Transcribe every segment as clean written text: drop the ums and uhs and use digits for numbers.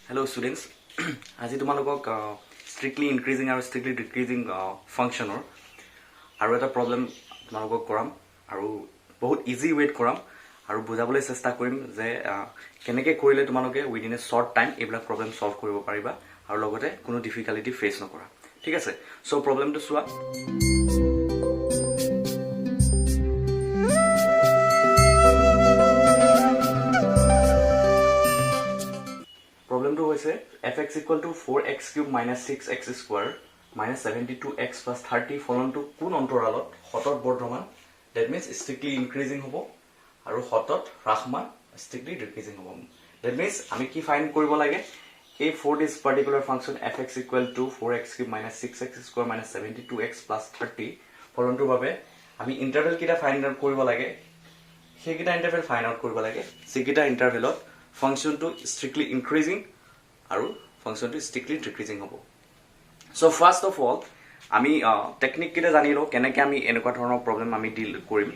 Hello students. আজি তোমালোকক strictly increasing আৰু strictly decreasing functionৰ আৰু এটা problem তোমালোকক কৰাম আৰু বহুত easy way কৰাম আৰু বুজাবলৈ চেষ্টা কৰিম যে কেনেকৈ কৰিলে তোমালোকে within a short time এইবিলাক problem solve কৰিব পাৰিবা আৰু লগতে কোনো difficulty face নকৰা ঠিক আছে সো problemটো চোৱা fx equal to 4x cube minus 6x square minus 72x plus 30 ফলন to কোন অন্তৰালত হতত Bardhaman that means strictly increasing হ'ব আৰু হতত হ্ৰাসমান strictly decreasing হ'ব that means আমি কি ফাইন্ড কৰিব লাগে এই for this particular function fx equal to 4x cube minus 6x square minus 72x plus 30 ফলনটোৰ বাবে আমি ইন্টাৰভেল কিটা ফাইন্ড আউট কৰিব লাগে সেইকিটা ইন্টাৰভেল ফাইন্ড আউট কৰিব লাগে সেইকিটা ইন্টাৰভেলত ফাংচনটো strictly increasing আৰু ফাংচনটো strictly decreasing হ'ব so first of all আমি টেকনিক কিটা জানিলো কেনেকৈ আমি এনেকুৱা ধৰণৰ প্ৰবলেম আমি ডিল কৰিম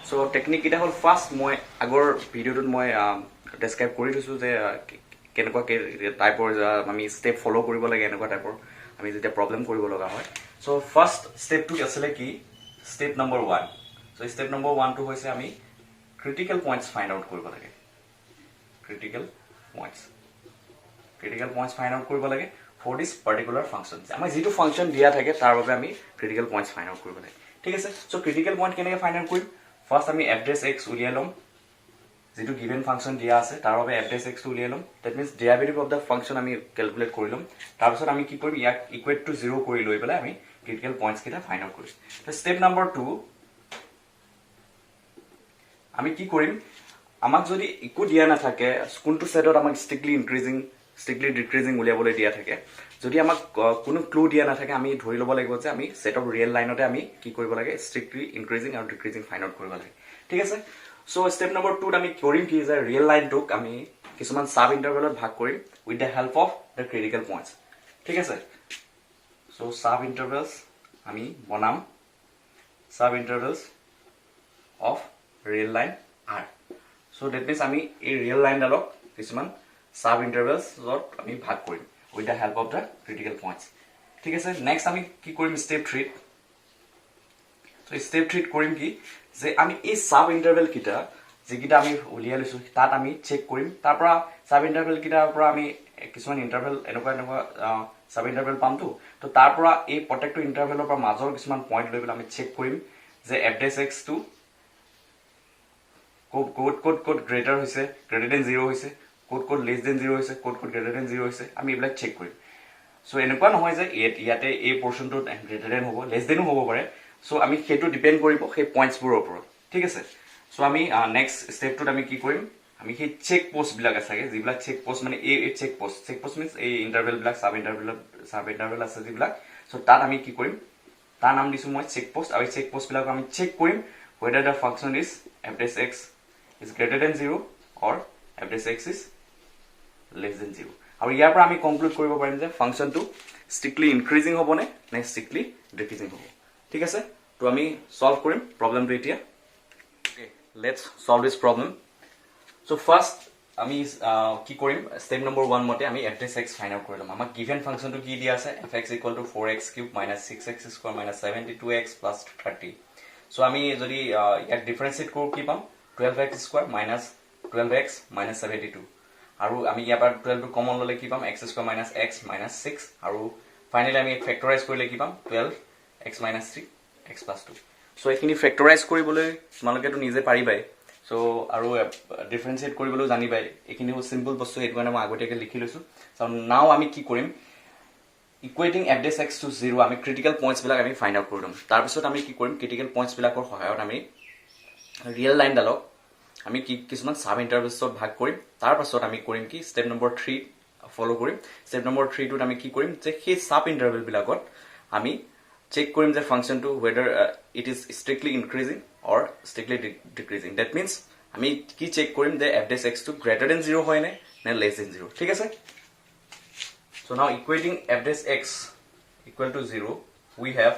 so টেকনিক কিটা হল ফাৰ্স্ট মই আগৰ ভিডিওটোত মই ডেসক্ৰাইব কৰি দিছো যে কেনেকুৱা টাইপৰ আমি স্টেপ ফলো কৰিব লাগে এনেকুৱা টাইপৰ আমি যেতিয়া প্ৰবলেম কৰিব লগা হয় so ফাৰ্স্ট স্টেপটো আছিল কি step number 1 so step number 1 টো হৈছে আমি ক্ৰিটিকেল পইণ্টছ ফাইন্ড আউট কৰিব লাগে ক্ৰিটিকেল পইণ্টছ ফাইন্ড আউট কৰিব লাগে for this particular function আমি যেটো ফাংশন দিয়া থাকে তাৰ বাবে আমি ক্ৰিটিকেল পইণ্টছ ফাইন্ড আউট কৰিব লাগে ঠিক আছে সো ক্ৰিটিকেল পইণ্ট কেনেকৈ ফাইন্ড আউট কৰিম ফাৰ্স্ট আমি f dash x উলিয়াই লম যেটো গিভেন ফাংশন দিয়া আছে তাৰ বাবে f dash x উলিয়াই লম that means derivative of the function আমি ক্যালকুলেট কৰি লম তাৰ পিছত আমি কি কৰিম ইয়াক ইকুৱেট টু 0 কৰি লৈ পেলাই আমি ক্ৰিটিকেল পইণ্টছ কিটা ফাইন্ড আউট কৰিম তো স্টেপ নম্বৰ 2 আমি কি কৰিম আমাক যদি ইকো দিয়া না থাকে কোনটো সাইডত আমাক strictly decreasing উলিয়াবলৈ দিয়া থাকে যদি আমাক কোনো ক্লু দিয়া না থাকে আমি ধৰি লব লাগিব যে আমি সেট অফ ৰিয়েল লাইনতে আমি কি কৰিব লাগে strictly increasing আৰু decreasing ফাইন্ড আউট কৰিব লাগে ঠিক আছে সো স্টেপ নম্বৰ 2 আমি কৰিম কি যে ৰিয়েল লাইনটোক আমি কিছুমান সাব ইন্টাৰভেলত ভাগ কৰিম with the help of the critical points ঠিক আছে সো সাব ইন্টাৰভেলস আমি বনাম sub intervals of real line r so that means আমি এই ৰিয়েল লাইন ডালক কিছুমান সাব ইন্টাৰভেলস যত আমি ভাগ কৰিম with the help of the critical points ঠিক আছে নেক্সট আমি কি কৰিম স্টেপ 3 সো স্টেপ 3 কৰিম কি যে আমি এই সাব ইন্টাৰভেল কিটা যেকিটা আমি উলিয়াই লৈছো তাত আমি চেক কৰিম তাৰ পৰা সাব ইন্টাৰভেল কিটাৰ পৰা আমি কিছুমান ইন্টাৰভেল এনেকুৱা সাব ইন্টাৰভেল পামটো তো তাৰ পৰা এই প্ৰত্যেকটো ইন্টাৰভেলৰ পৰা মাজৰ কিছুমান পইণ্ট লৈ পেলাই আমি চেক কৰিম যে f dash x টো কোড গ্ৰেটাৰ হৈছে গ্ৰেটাৰ দেন 0 হৈছে কোড লেস দেন 0 হৈছে কোড গ্ৰেটাৰ দেন 0 হৈছে আমি এইবিলাক চেক কৰিম সো এনেকুৱা নহয় যে ইয়াতে এই পোৰশনটো গ্ৰেটাৰ দেন হ'ব লেস দেনও হ'ব পাৰে সো আমি হেতু ডিপেন্ড কৰিব সেই পইণ্টছবোৰৰ ওপৰত ঠিক আছে সো আমি নেক্সট স্টেপটোত আমি কি কৰিম আমি সেই চেক পোষ্ট বিলাক আছে যিবিলাক চেক পোষ্ট মানে এই চেক পোষ্ট মিন্স এই ইন্টাৰভেল বিলাক সাব ইন্টাৰভেল আছে যিবিলাক সো তাত আমি কি কৰিম তাৰ নাম দিছো মই চেক পোষ্ট আৰু চেক পোষ্ট বিলাক আমি চেক কৰিম whether the function is f dash x is greater than 0 or f dash x is less than 0 আৰু ইয়াৰ পৰা আমি কনক্লুড কৰিব পাৰিম যে ফাংশনটো strictly increasing হ'ব নে strictly decreasing হ'ব ঠিক আছে তো আমি সলভ কৰিম প্ৰবলেমটো এতিয়া okay let's solve this problem so first আমি কি কৰিম স্টেপ নম্বৰ 1 মতে আমি f dash x find out কৰিম আমাক গিভেন ফাংশনটো কি দিয়া আছে fx = 4x cube minus 6x square minus 72x plus 30 so আমি যদি ইয়াক ডিফাৰেন্সিয়েট কৰো কি পাম 12x square minus 12x minus 72 আৰু আমি ইয়াৰ পৰা 12 টো কমন ললে কি পাম x square minus x minus 6 আৰু ফাইনালি আমি ফেক্টৰাইজ কৰিলে কি পাম 12x minus 3 x plus 2 so এইখিনি ফেক্টৰাইজ কৰিবলৈ তোমালোকেটো নিজে পাৰিবাই সো আৰু ডিফাৰেন্সিয়েট কৰিবলৈ জানিবাই এইখিনি সিম্পল বস্তু এটো কাৰণে মই আগতীয়াকৈ লিখি লৈছো সো নাও আমি কি কৰিম ইকুৱেটিং f dash x to 0 আমি ক্ৰিটিকেল পইণ্টছ বিলাক আমি ফাইন্ড আউট কৰিম তাৰ পিছত আমি কি কৰিম ক্ৰিটিকেল পইণ্টছ বিলাকৰ সহায়ত আমি ৰিয়েল লাইন ডালক আমি কিছুমান সাব ইন্টাৰভেলছত ভাগ কৰিম তাৰ পাছত আমি কৰিম কি স্টেপ নম্বৰ 3 ফলো কৰিম স্টেপ নম্বৰ 3 টোত আমি কি কৰিম যে সেই সাব ইন্টাৰভেল বিলাকত আমি চেক কৰিম যে ফাংশনটো whether it is strictly increasing or strictly decreasing that means আমি কি চেক কৰিম যে f dash x টো greater than 0 হয় নে less than 0 ঠিক আছে so now equating f dash x equal to 0 we have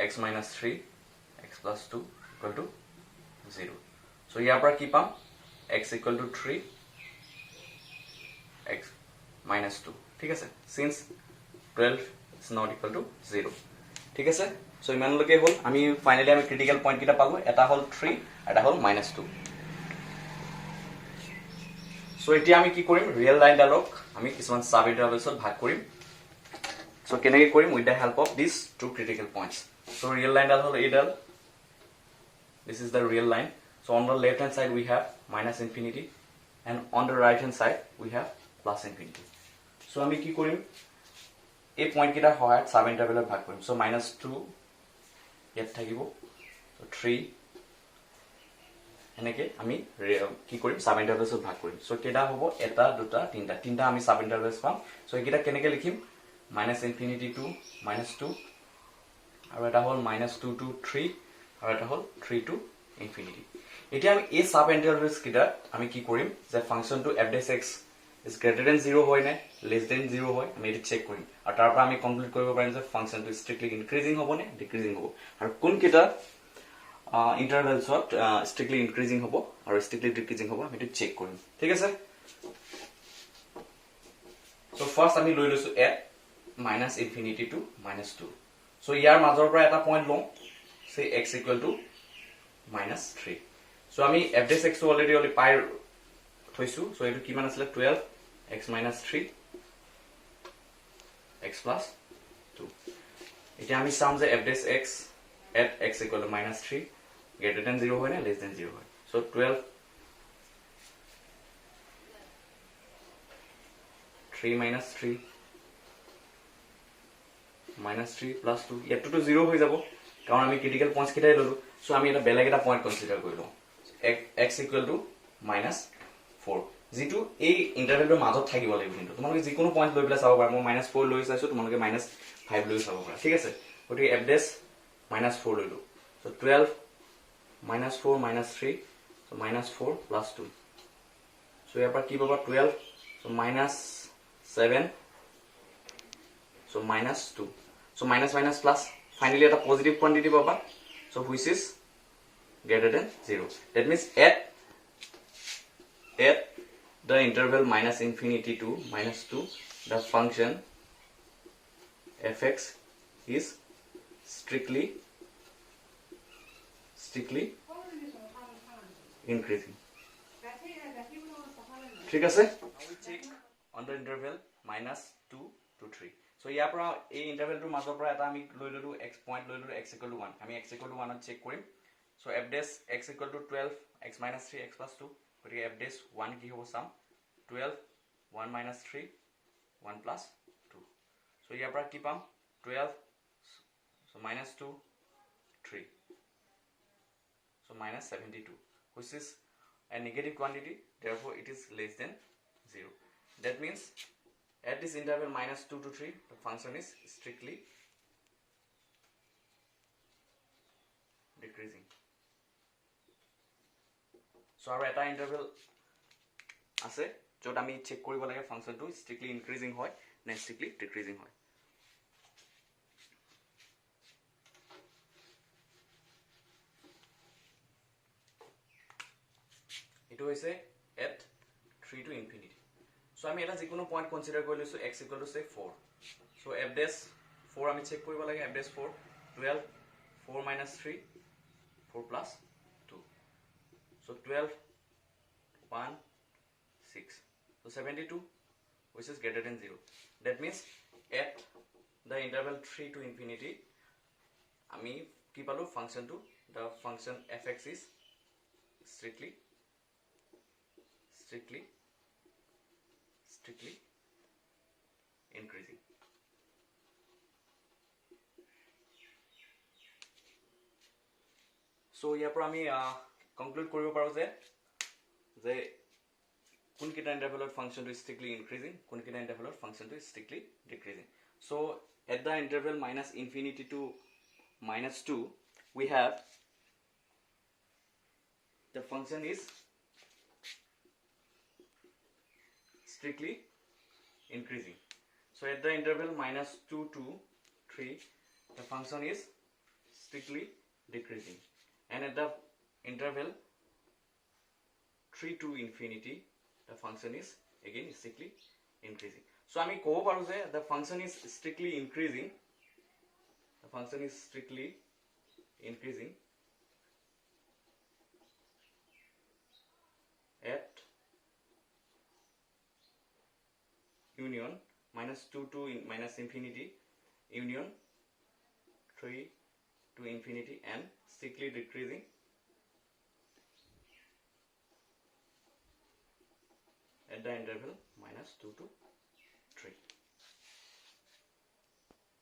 x minus 3 x plus 2 equal to 0 so ইয়াৰ পৰা কি পাম x equal to 3 x minus 2 ঠিক আছে since 12 is not equal to 0 ঠিক আছে সো ইমানলৈকে হল আমি ফাইনালি আমি ক্রিটিক্যাল পয়েন্ট কিটা পালো এটা হল 3 এটা হল -2 সো এতিয়া আমি কি কৰিম ৰিয়েল লাইনডালক আমি কিছুমান সাব ইন্টাৰভেলছত ভাগ কৰিম সো কেনেকৈ কৰিম with the help of this two critical points so real লাইনডাল হল এইডাল this is the real line so on the left hand side we have minus infinity and on the right hand side we have plus infinity so আমি কি কৰিম এই point কিটা হয় sub ইন্টাৰভেলত ভাগ কৰিম so -2 ইয়াত থাকিব so 3 এনেকে আমি কি কৰিম সাব ইন্টাৰভেলত ভাগ কৰিম so কেটা হ'ব এটা দুটা তিনটা তিনটা আমি সাব ইন্টারভেলস পাম so এইকিটা কেনেকে লিখিম -infinity to -2 আৰু এটা হ'ল -2 to 3 আৰু এটা হ'ল 3 to infinity এতিয়া আমি এই সাব ইন্টারভেলস কিটা আমি কি কৰিম যে ফাংশনটো f dash x is greater than 0 হয় না less than 0 হয় আমি এটা চেক কৰিম আৰু তাৰ পৰা আমি কমপ্লিট কৰিব পাৰিম যে ফাংশনটো স্ট্ৰিক্টলি ইনক্ৰিজিং হ'ব নে ডিক্ৰিজিং হ'ব আৰু কোন কিটা ইন্টাৰভেলছত স্ট্ৰিক্টলি ইনক্ৰিজিং হ'ব আৰু স্ট্ৰিক্টলি ডিক্ৰিজিং হ'ব আমি এটা চেক কৰিম ঠিক আছে সো ফাৰ্স্ট আমি লৈ লৈছো at -infinity to -2 সো ইয়াৰ মাজৰ পৰা এটা পয়েন্ট লওঁ say x equal to -3 so আমি f dash x already পাই থৈছো so এটো কিমান আছিল 12 x - 3 x plus 2 এতিয়া আমি চাম যে f dash x at x equal to -3 greater than 0 হয় না less than 0 হয় so 12 3 minus 3 -3 plus 2 ইয়াতো তো 0 হৈ যাব কাৰণ আমি ক্রিটিক্যাল পয়েন্টস কিটাই ললো সো আমি এটা বেলেগ এটা পয়েন্ট কনসিডার কৰিলো x equal to -4 যেটো এই ইন্টাৰভেলৰ মাজত থাকিব লাগিব কিন্তু তোমালোকে যিকোনো পয়েন্ট লৈ পেলাই চাব পাৰা মই -4 লৈ চাইছো তোমালোকে -5 লৈ চাব পাৰা ঠিক আছে গতি f dash -4 লইলো so 12 -4 -3 so -4 plus 2 so ইয়াৰ পৰা কি পাবা 12 so -7 so -2 so minus minus plus finally a positive quantity papa so which is greater than 0 that means at the interval -infinity to -2 the function fx is strictly increasing ঠিক আছে we check on the interval -2 to 3 so ইয়াৰ পৰা এই ইন্টাৰভেলটোৰ মাজৰ পৰা এটা আমি লৈ ললো x পয়েন্ট লৈ ললো x equal to 1 আমি x equal to 1 ত চেক কৰিম so f dash x equal to 12 x minus 3 x plus 2 গতিকে f dash 1 কি হ'ব সাম 12 1 minus 3 1 plus 2 so ইয়াৰ পৰা কি পাম 12 so -2 3 so -72 which is a negative quantity therefore it is less than 0 that means at this interval -2 to 3 the function is strictly decreasing so our eta interval আছে যত আমি check কৰিব লাগে ফাংশনটো strictly increasing হয় না strictly decreasing হয় এটো হৈছে at 3 to infinity so আমি এটা যিকোনো পয়েন্ট কনসিডার কৰি লৈছো x equal to say 4 so f dash 4 আমি চেক কৰিব লাগে f dash 4 12 4 minus 3 4 plus 2 so 12 1 6 so 72 which is greater than 0 that means at the interval 3 to infinity আমি কি পালো function to the function fx is strictly increasing so ইয়াৰ পৰা আমি conclude কৰিব পাৰো যে কোন কিটা ইন্টারভেলত ফাংশন to strictly increasing কোন কিটা ইন্টারভেলত function to strictly decreasing so at the interval -infinity to -2 we have the function is strictly increasing so at the interval -2 to 3 the function is strictly decreasing and at the interval 3 to infinity, the function is again strictly increasing. So আমি ক'ব পাৰো যে the function is strictly increasing. The function is strictly increasing at union minus 2 to minus infinity, union 3 to infinity, and strictly decreasing at the interval minus 2 to